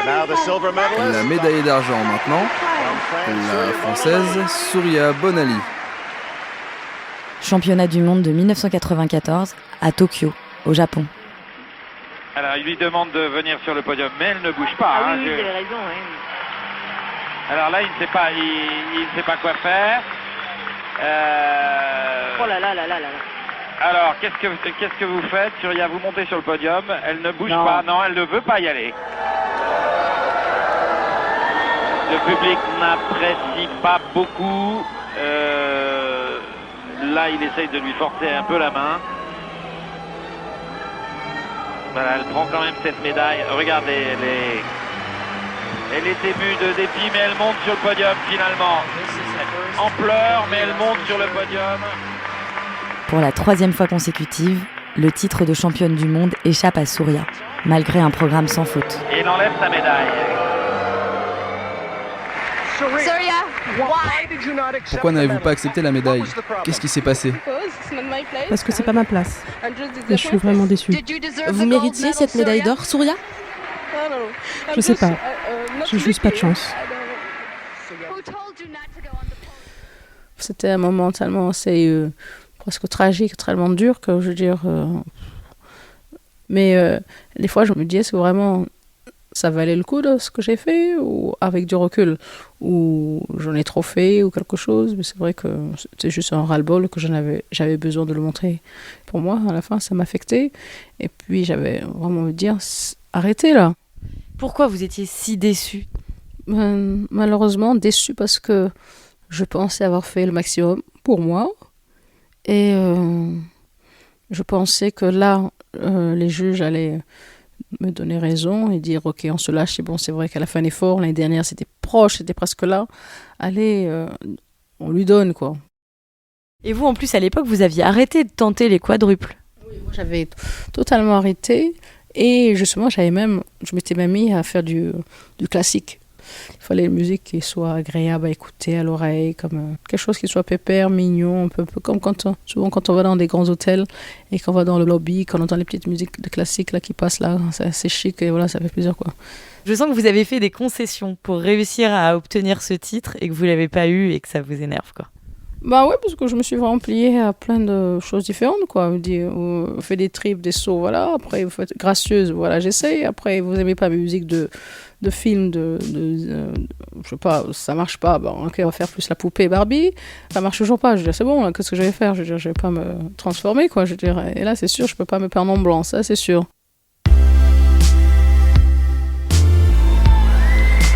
La médaille d'argent maintenant, la Française Surya Bonali. Championnat du monde de 1994 à Tokyo, au Japon. Alors il lui demande de venir sur le podium, mais elle ne bouge pas. Ah oui, vous avez raison. Oui. Alors là, il ne sait pas quoi faire. Oh là là là là là. Alors, qu'est-ce que vous faites, Surya? Vous montez sur le podium, elle ne bouge pas. Non, elle ne veut pas y aller. Le public n'apprécie pas beaucoup. Là, il essaye de lui forcer un peu la main. Voilà, elle prend quand même cette médaille. Regardez, elle est émue de dépit, mais elle monte sur le podium finalement. En pleurs, mais elle monte sur le podium. Pour la 3e fois consécutive, le titre de championne du monde échappe à Surya, malgré un programme sans faute. Et il enlève sa médaille. Pourquoi n'avez-vous pas accepté la médaille? Qu'est-ce qui s'est passé? Parce que c'est pas ma place. Et je suis vraiment déçue. Vous méritiez cette médaille d'or, Surya? Je sais pas. J'ai juste pas de chance. C'était un moment tellement assez presque tragique, tellement dur que je veux dire. Mais des fois, je me dis, est-ce que vraiment ça valait le coup de ce que j'ai fait, ou avec du recul, ou j'en ai trop fait ou quelque chose. Mais c'est vrai que c'était juste un ras-le-bol que j'avais besoin de le montrer. Pour moi, à la fin, ça m'affectait. Et puis j'avais vraiment envie de dire, arrêtez là. Pourquoi vous étiez si déçue? Malheureusement, déçue parce que je pensais avoir fait le maximum pour moi. Et je pensais que là, les juges allaient me donner raison et dire ok, on se lâche, c'est bon, c'est vrai qu'elle a fait un effort, l'année dernière c'était proche, c'était presque là, allez, on lui donne quoi. Et vous en plus à l'époque vous aviez arrêté de tenter les quadruples. Oui, moi j'avais totalement arrêté et justement je m'étais même mis à faire du classique. Il fallait une musique qui soit agréable à écouter à l'oreille, comme quelque chose qui soit pépère, mignon, un peu comme souvent quand on va dans des grands hôtels et qu'on va dans le lobby, qu'on entend les petites musiques de classique là, qui passent là, c'est assez chic et voilà, ça fait plaisir quoi. Je sens que vous avez fait des concessions pour réussir à obtenir ce titre et que vous l'avez pas eu et que ça vous énerve quoi. Bah ouais, parce que je me suis vraiment pliée à plein de choses différentes quoi. Vous faites des tripes, des sauts, voilà. Après vous faites gracieuse, voilà, j'essaye. Après vous aimez pas mes musiques de films, je sais pas, ça marche pas. Bon, ok, on va faire plus la poupée Barbie. Ça marche toujours pas. Je veux dire, c'est bon, là, qu'est-ce que je vais faire? Je veux dire, je vais pas me transformer quoi. Je veux dire, et là c'est sûr, je peux pas me peindre en blanc, ça c'est sûr.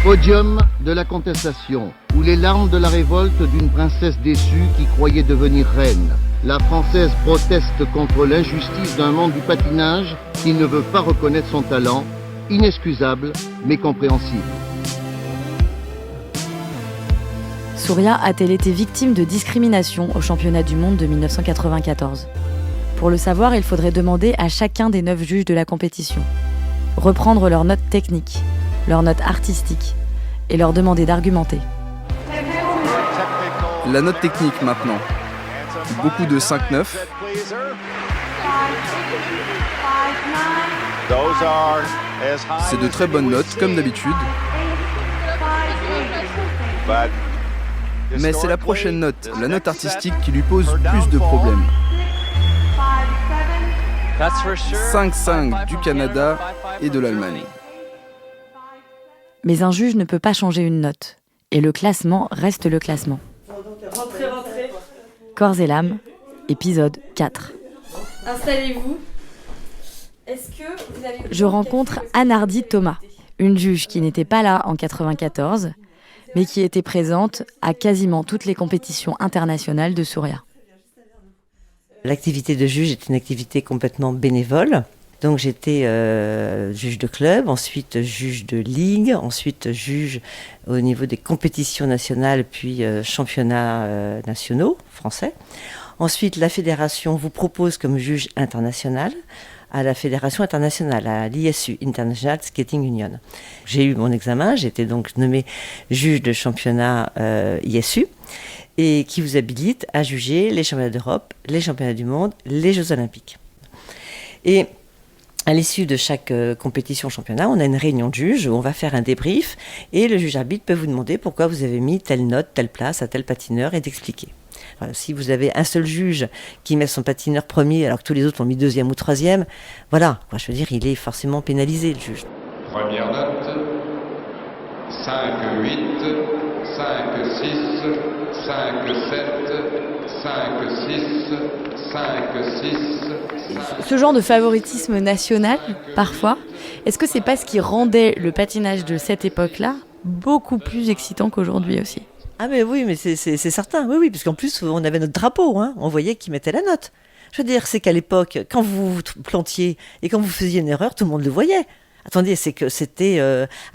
Podium de la contestation, où les larmes de la révolte d'une princesse déçue qui croyait devenir reine. La Française proteste contre l'injustice d'un monde du patinage qui ne veut pas reconnaître son talent, inexcusable mais compréhensible. Surya a-t-elle été victime de discrimination au championnat du monde de 1994? Pour le savoir, il faudrait demander à chacun des 9 juges de la compétition. Reprendre leurs notes techniques, leurs notes artistiques, et leur demander d'argumenter. La note technique maintenant. Beaucoup de 5-9. C'est de très bonnes notes, comme d'habitude. Mais c'est la prochaine note, la note artistique, qui lui pose plus de problèmes. 5-5 du Canada et de l'Allemagne. Mais un juge ne peut pas changer une note. Et le classement reste le classement. Rentrez. Corps et l'âme, épisode 4. Installez-vous. Est-ce que vous avez... Je rencontre Anne-Hardy Thomas, une juge qui n'était pas là en 1994, mais qui était présente à quasiment toutes les compétitions internationales de Surya. L'activité de juge est une activité complètement bénévole. Donc j'étais juge de club, ensuite juge de ligue, ensuite juge au niveau des compétitions nationales, puis championnats nationaux français. Ensuite, la fédération vous propose comme juge international à la fédération internationale, à l'ISU, International Skating Union. J'ai eu mon examen, j'ai été donc nommée juge de championnat ISU, et qui vous habilite à juger les championnats d'Europe, les championnats du monde, les Jeux Olympiques. Et À l'issue de chaque compétition championnat, on a une réunion de juges où on va faire un débrief et le juge arbitre peut vous demander pourquoi vous avez mis telle note, telle place à tel patineur et d'expliquer. Alors, si vous avez un seul juge qui met son patineur premier alors que tous les autres l'ont mis deuxième ou troisième, voilà, je veux dire, il est forcément pénalisé, le juge. Première note, 5-8, 5-6, 5-7, 5-6, 5-6. Ce genre de favoritisme national, parfois, est-ce que c'est pas ce qui rendait le patinage de cette époque-là beaucoup plus excitant qu'aujourd'hui aussi ? Ah mais oui, mais c'est certain, oui, parce qu'en plus, on avait notre drapeau, hein, on voyait qui mettait la note. Je veux dire, c'est qu'à l'époque, quand vous vous plantiez et quand vous faisiez une erreur, tout le monde le voyait. Attendez, c'est que c'était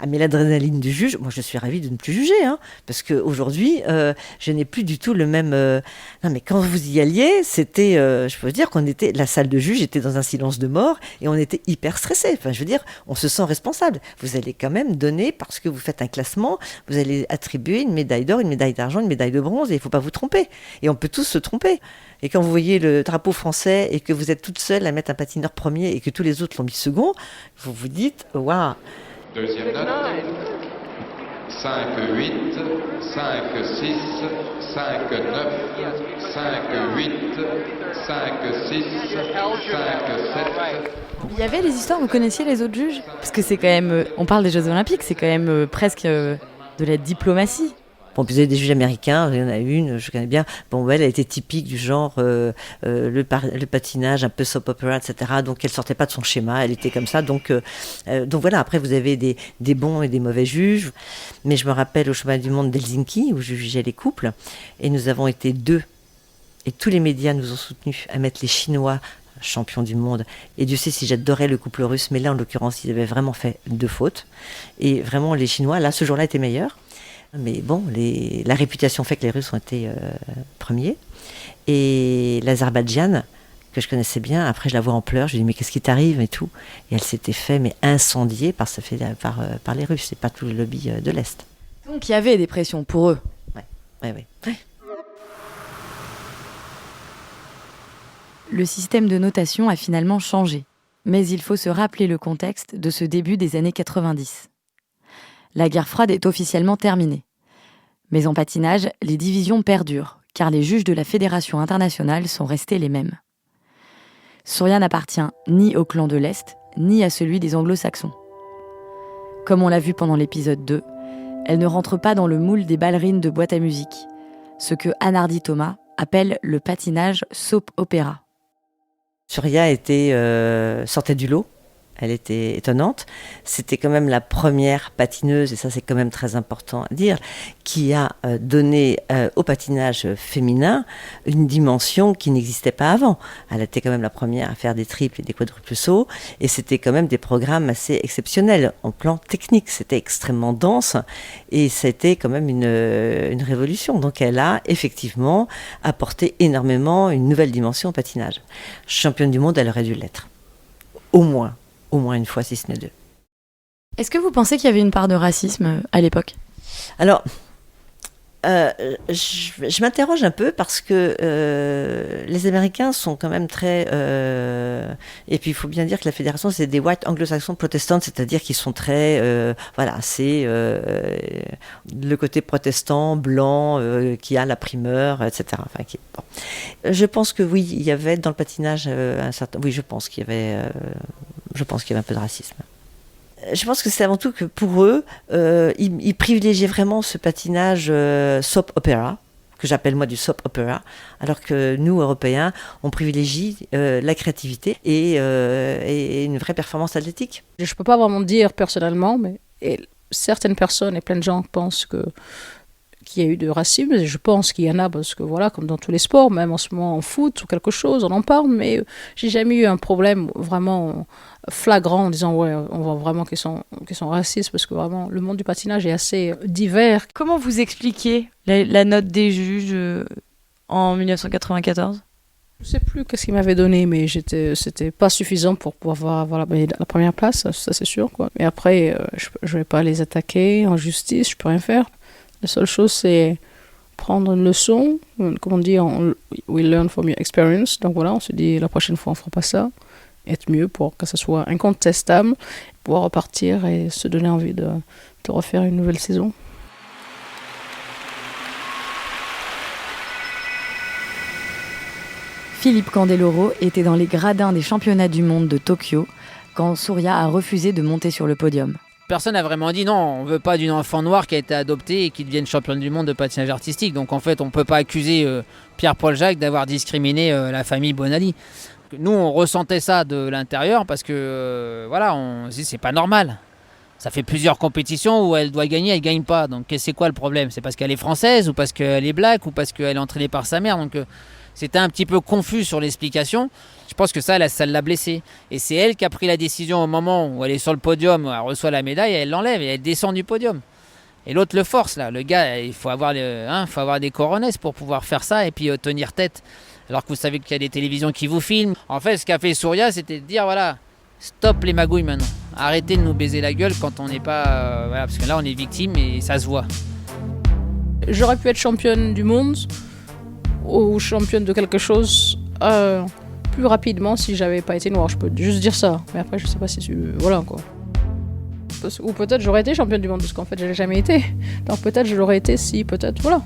mais l'adrénaline du juge. Moi, je suis ravie de ne plus juger, hein, parce qu'aujourd'hui, je n'ai plus du tout le même. Non, mais quand vous y alliez, c'était, je peux vous dire qu'on était, la salle de juge était dans un silence de mort et on était hyper stressé. Enfin, je veux dire, on se sent responsable. Vous allez quand même donner, parce que vous faites un classement, vous allez attribuer une médaille d'or, une médaille d'argent, une médaille de bronze, et il ne faut pas vous tromper. Et on peut tous se tromper. Et quand vous voyez le drapeau français et que vous êtes toute seule à mettre un patineur premier et que tous les autres l'ont mis second, vous vous dites, waouh. Deuxième note, 5-8, 5-6, 5-9, 5-8, 5-6, 5-7. Il y avait des histoires, vous connaissiez les autres juges ? Parce que c'est quand même, on parle des Jeux Olympiques, c'est quand même presque de la diplomatie. Bon, puis vous avez des juges américains, il y en a une, je connais bien. Bon, elle a été typique du genre le patinage, un peu soap opera, etc. Donc elle sortait pas de son schéma, elle était comme ça. Donc voilà. Après, vous avez des bons et des mauvais juges. Mais je me rappelle au championnat du monde d'Helsinki où je jugeais les couples, et nous avons été 2. Et tous les médias nous ont soutenus à mettre les Chinois champions du monde. Et Dieu sait si j'adorais le couple russe, mais là, en l'occurrence, ils avaient vraiment fait 2 fautes. Et vraiment, les Chinois, là, ce jour-là, étaient meilleurs. Mais bon, la réputation fait que les Russes ont été premiers. Et l'Azerbaïdjan, que je connaissais bien, après je la vois en pleurs, je lui dis mais qu'est-ce qui t'arrive et tout. Et elle s'était fait incendier par les Russes, c'est pas tout le lobby de l'Est. Donc il y avait des pressions pour eux. Ouais. Le système de notation a finalement changé, mais il faut se rappeler le contexte de ce début des années 90. La guerre froide est officiellement terminée. Mais en patinage, les divisions perdurent, car les juges de la Fédération internationale sont restés les mêmes. Surya n'appartient ni au clan de l'Est, ni à celui des Anglo-Saxons. Comme on l'a vu pendant l'épisode 2, elle ne rentre pas dans le moule des ballerines de boîte à musique, ce que Hanardi Thomas appelle le patinage soap opéra. Surya sortait du lot. Elle était étonnante. C'était quand même la première patineuse, et ça c'est quand même très important à dire, qui a donné au patinage féminin une dimension qui n'existait pas avant. Elle était quand même la première à faire des triples et des quadruples sauts, et c'était quand même des programmes assez exceptionnels en plan technique. C'était extrêmement dense, et c'était quand même une révolution. Donc elle a effectivement apporté énormément une nouvelle dimension au patinage. Championne du monde, elle aurait dû l'être. Au moins une fois, si ce n'est 2. Est-ce que vous pensez qu'il y avait une part de racisme à l'époque ? Alors, je m'interroge un peu parce que les Américains sont quand même très... et puis il faut bien dire que la fédération, c'est des white anglo-saxons protestants, c'est-à-dire qu'ils sont très... c'est le côté protestant, blanc, qui a la primeur, etc. Enfin, bon. Je pense que oui, il y avait dans le patinage un certain... Oui, je pense qu'il y avait un peu de racisme. Je pense que c'est avant tout que pour eux, ils privilégiaient vraiment ce patinage soap opera, que j'appelle moi du soap opera, alors que nous, Européens, on privilégie la créativité et une vraie performance athlétique. Je ne peux pas vraiment dire personnellement, mais certaines personnes et plein de gens pensent qu'il y a eu de racisme. Et je pense qu'il y en a parce que voilà, comme dans tous les sports, même en ce moment en foot ou quelque chose, on en parle, mais j'ai jamais eu un problème vraiment flagrant en disant ouais, on voit vraiment qu'ils sont racistes, parce que vraiment le monde du patinage est assez divers. Comment vous expliquez la note des juges en 1994 ? Je ne sais plus qu'est-ce qu'ils m'avaient donné, mais c'était pas suffisant pour pouvoir avoir la première place, ça c'est sûr, quoi. Et après, je ne vais pas les attaquer en justice, je peux rien faire. La seule chose, c'est prendre une leçon, comme on dit, we learn from your experience. Donc voilà, on se dit la prochaine fois, on ne fera pas ça. être mieux pour que ça soit incontestable, pouvoir repartir et se donner envie de refaire une nouvelle saison. Philippe Candeloro était dans les gradins des championnats du monde de Tokyo quand Surya a refusé de monter sur le podium. Personne n'a vraiment dit non, on ne veut pas d'une enfant noire qui a été adoptée et qui devienne championne du monde de patinage artistique. Donc en fait, on ne peut pas accuser Pierre-Paul Jacques d'avoir discriminé la famille Bonali. Nous, on ressentait ça de l'intérieur parce que voilà, on se dit c'est pas normal. Ça fait plusieurs compétitions où elle doit gagner, elle ne gagne pas. Donc c'est quoi le problème? C'est parce qu'elle est française ou parce qu'elle est black ou parce qu'elle est entraînée par sa mère. Donc c'était un petit peu confus sur l'explication. Je pense que ça l'a blessée. Et c'est elle qui a pris la décision au moment où elle est sur le podium, où elle reçoit la médaille, elle l'enlève et elle descend du podium. Et l'autre le force, là. Le gars, il faut avoir des coronesses pour pouvoir faire ça et puis tenir tête. Alors que vous savez qu'il y a des télévisions qui vous filment. En fait, ce qu'a fait Surya, c'était de dire, voilà, stop les magouilles maintenant. Arrêtez de nous baiser la gueule quand on n'est pas... voilà, parce que là, on est victime et ça se voit. J'aurais pu être championne du monde ou championne de quelque chose plus rapidement si j'avais pas été noire. Je peux juste dire ça. Mais après, je sais pas si voilà quoi. Ou peut-être j'aurais été championne du monde parce qu'en fait, je l'ai jamais été. Donc peut-être je l'aurais été si, peut-être, voilà.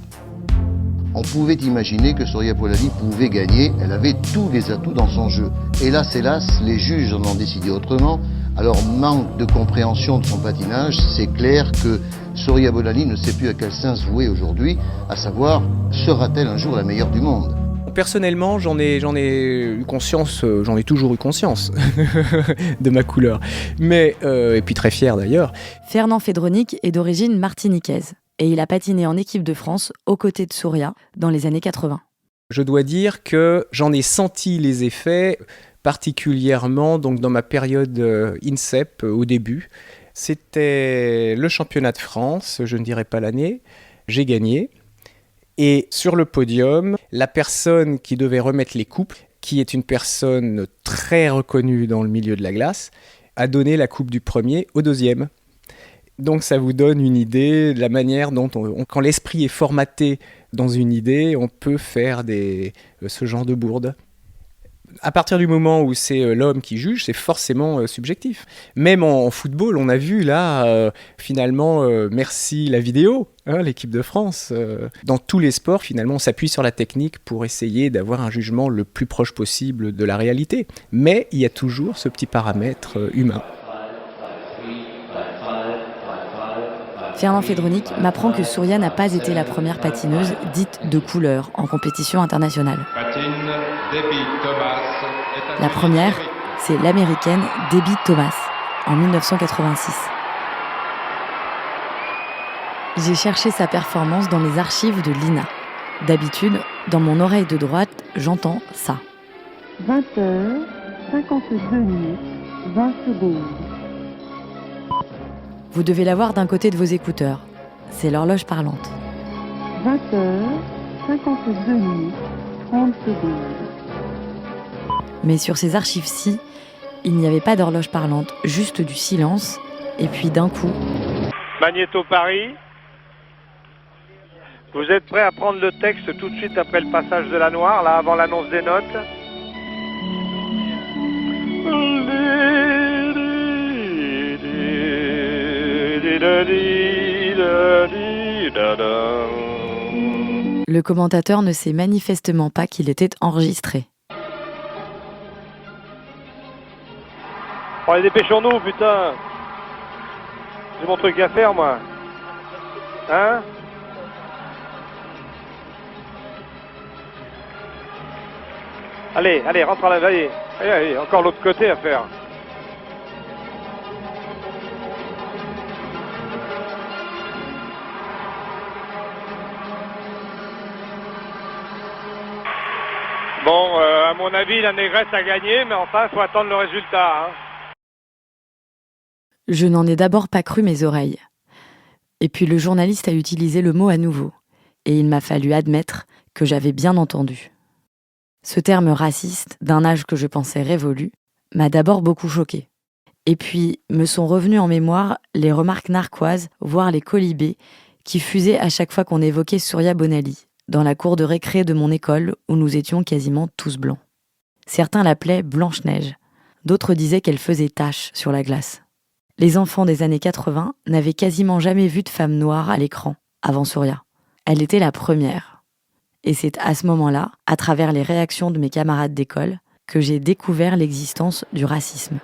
On pouvait imaginer que Surya Bolali pouvait gagner, elle avait tous les atouts dans son jeu. Hélas, les juges en ont décidé autrement. Alors, manque de compréhension de son patinage, c'est clair que Surya Bolali ne sait plus à quel sein se vouer aujourd'hui, à savoir, sera-t-elle un jour la meilleure du monde ? Personnellement, j'en ai eu conscience, j'en ai toujours eu conscience de ma couleur. Mais, et puis très fier d'ailleurs. Fernand Fedronic est d'origine martiniquaise et il a patiné en équipe de France aux côtés de Surya dans les années 80. Je dois dire que j'en ai senti les effets particulièrement donc dans ma période INSEP au début. C'était le championnat de France, je ne dirais pas l'année, j'ai gagné. Et sur le podium, la personne qui devait remettre les coupes, qui est une personne très reconnue dans le milieu de la glace, a donné la coupe du premier au deuxième. Donc ça vous donne une idée de la manière dont, quand l'esprit est formaté dans une idée, on peut faire ce genre de bourde. À partir du moment où c'est l'homme qui juge, c'est forcément subjectif. Même en football, on a vu là, finalement, merci la vidéo, l'équipe de France. Dans tous les sports, finalement, on s'appuie sur la technique pour essayer d'avoir un jugement le plus proche possible de la réalité. Mais il y a toujours ce petit paramètre humain. Fernand Fedronic m'apprend que Surya n'a pas été la première patineuse dite de couleur en compétition internationale. La première, c'est l'américaine Debbie Thomas, en 1986. J'ai cherché sa performance dans les archives de l'INA. D'habitude, dans mon oreille de droite, j'entends ça. 20h, 52 minutes, 20 secondes. Vous devez l'avoir d'un côté de vos écouteurs. C'est l'horloge parlante. 20h, 52 minutes, 30 secondes. Mais sur ces archives-ci, il n'y avait pas d'horloge parlante, juste du silence, et puis d'un coup... Magnéto Paris, vous êtes prêts à prendre le texte tout de suite après le passage de la noire, là, avant l'annonce des notes? Le commentateur ne sait manifestement pas qu'il était enregistré. Allez, dépêchons-nous, putain! J'ai mon truc à faire, moi. Hein? Allez, rentre à la veille. Allez, encore l'autre côté à faire. Bon, à mon avis, la négresse a gagné, mais enfin, il faut attendre le résultat. Hein. Je n'en ai d'abord pas cru mes oreilles. Et puis le journaliste a utilisé le mot à nouveau. Et il m'a fallu admettre que j'avais bien entendu. Ce terme raciste, d'un âge que je pensais révolu, m'a d'abord beaucoup choquée. Et puis me sont revenues en mémoire les remarques narquoises, voire les colibés, qui fusaient à chaque fois qu'on évoquait Surya Bonali, dans la cour de récré de mon école où nous étions quasiment tous blancs. Certains l'appelaient Blanche-Neige. D'autres disaient qu'elle faisait tache sur la glace. Les enfants des années 80 n'avaient quasiment jamais vu de femme noire à l'écran avant Surya. Elle était la première. Et c'est à ce moment-là, à travers les réactions de mes camarades d'école, que j'ai découvert l'existence du racisme.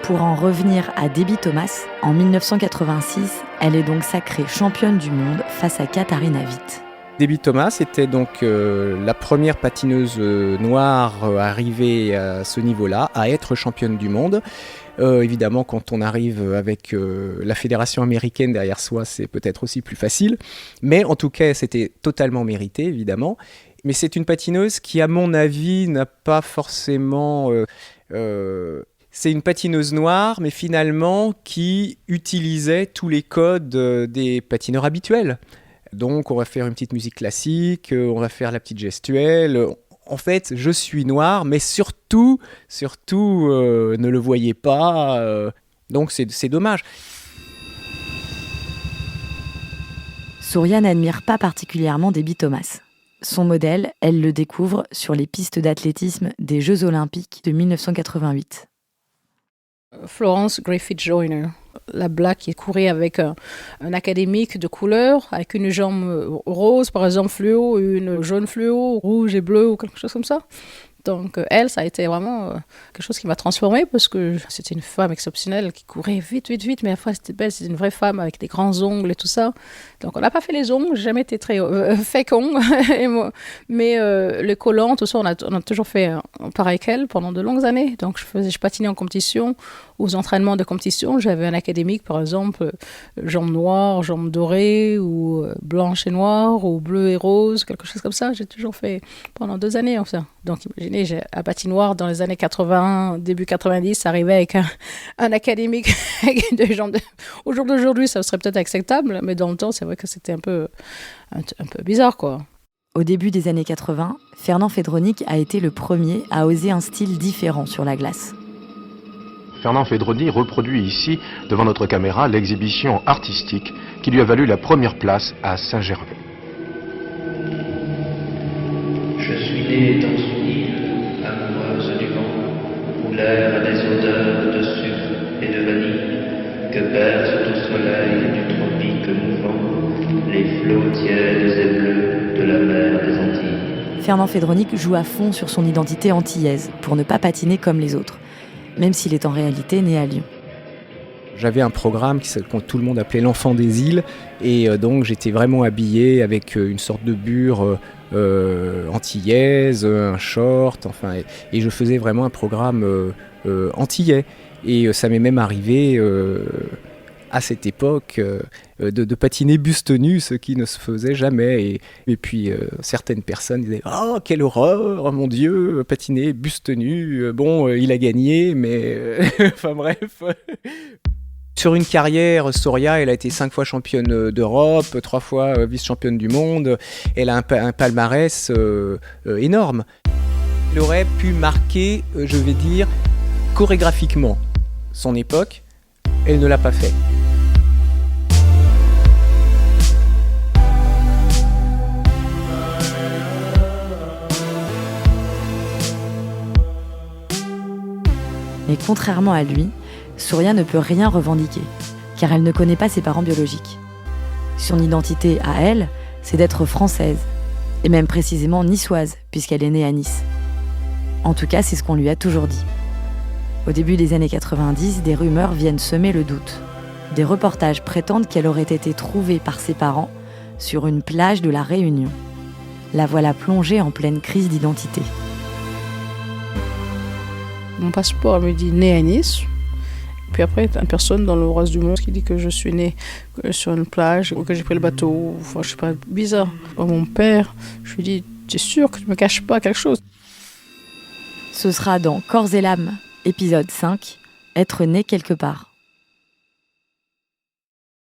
Pour en revenir à Debbie Thomas, en 1986, elle est donc sacrée championne du monde face à Katharina Witt. Debbie Thomas était donc la première patineuse noire arrivée à ce niveau-là, à être championne du monde. Évidemment, quand on arrive avec la fédération américaine derrière soi, c'est peut-être aussi plus facile. Mais en tout cas, c'était totalement mérité, évidemment. Mais c'est une patineuse qui, à mon avis, n'a pas forcément... c'est une patineuse noire, mais finalement, qui utilisait tous les codes des patineurs habituels. Donc, on va faire une petite musique classique, on va faire la petite gestuelle. En fait, je suis noir, mais surtout, ne le voyez pas. Donc, c'est dommage. Surya n'admire pas particulièrement Debbie Thomas. Son modèle, elle le découvre sur les pistes d'athlétisme des Jeux Olympiques de 1988. Florence Griffith Joyner, la black qui courait avec un académique de couleur, avec une jambe rose par exemple fluo, une jaune fluo, rouge et bleu ou quelque chose comme ça. Donc elle, ça a été vraiment quelque chose qui m'a transformée parce que c'était une femme exceptionnelle qui courait vite, mais à la fois c'était belle, c'était une vraie femme avec des grands ongles et tout ça. Donc on n'a pas fait les ongles, j'ai jamais été très fécond, mais les collants, tout ça, on a toujours fait pareil qu'elle pendant de longues années. Donc je patinais en compétition, aux entraînements de compétition, j'avais un académique par exemple, jambes noires, jambes dorées, ou blanches et noires, ou bleu et rose, quelque chose comme ça. J'ai toujours fait pendant 2 années enfin. Donc imaginez, j'ai un patinoire dans les années 80, début 90, arrivé avec un académique avec des jambes. Au jour d'aujourd'hui, ça serait peut-être acceptable, mais dans le temps, c'est vrai que c'était un peu bizarre, quoi. Au début des années 80, Fernand Fedronik a été le premier à oser un style différent sur la glace. Fernand Fedronik reproduit ici, devant notre caméra, l'exhibition artistique qui lui a valu la première place à Saint-Gervais. Je suis né dans une île, amoureuse du vent, où l'air a des odeurs de sucre et de vanille, que berce au soleil du tropique mouvant, les flots tièdes et bleus de la mer des Antilles. Fernand Fedronik joue à fond sur son identité antillaise, pour ne pas patiner comme les autres, même s'il est en réalité né à Lyon. J'avais un programme que tout le monde appelait l'enfant des îles, et donc j'étais vraiment habillé avec une sorte de bure antillaise, un short, enfin, et je faisais vraiment un programme antillais. Et ça m'est même arrivé à cette époque de patiner buste nu, ce qui ne se faisait jamais. Et puis certaines personnes disaient « Oh, quelle horreur, mon Dieu, patiner buste nu, bon, il a gagné, mais... » Enfin bref... Sur une carrière, Surya, elle a été 5 fois championne d'Europe, 3 fois vice-championne du monde. Elle a un palmarès énorme. Elle aurait pu marquer, je vais dire, chorégraphiquement son époque. Elle ne l'a pas fait. Mais contrairement à lui, Surya ne peut rien revendiquer, car elle ne connaît pas ses parents biologiques. Son identité à elle, c'est d'être française, et même précisément niçoise, puisqu'elle est née à Nice. En tout cas, c'est ce qu'on lui a toujours dit. Au début des années 90, des rumeurs viennent semer le doute. Des reportages prétendent qu'elle aurait été trouvée par ses parents sur une plage de la Réunion. La voilà plongée en pleine crise d'identité. Mon passeport me dit né à Nice. Puis après, une personne dans le reste du monde qui dit que je suis née sur une plage ou que j'ai pris le bateau. Enfin, je sais pas, bizarre. Mon père, je lui dis, t'es sûr que tu me caches pas quelque chose? Ce sera dans Corps et l'âme, épisode 5, être né quelque part.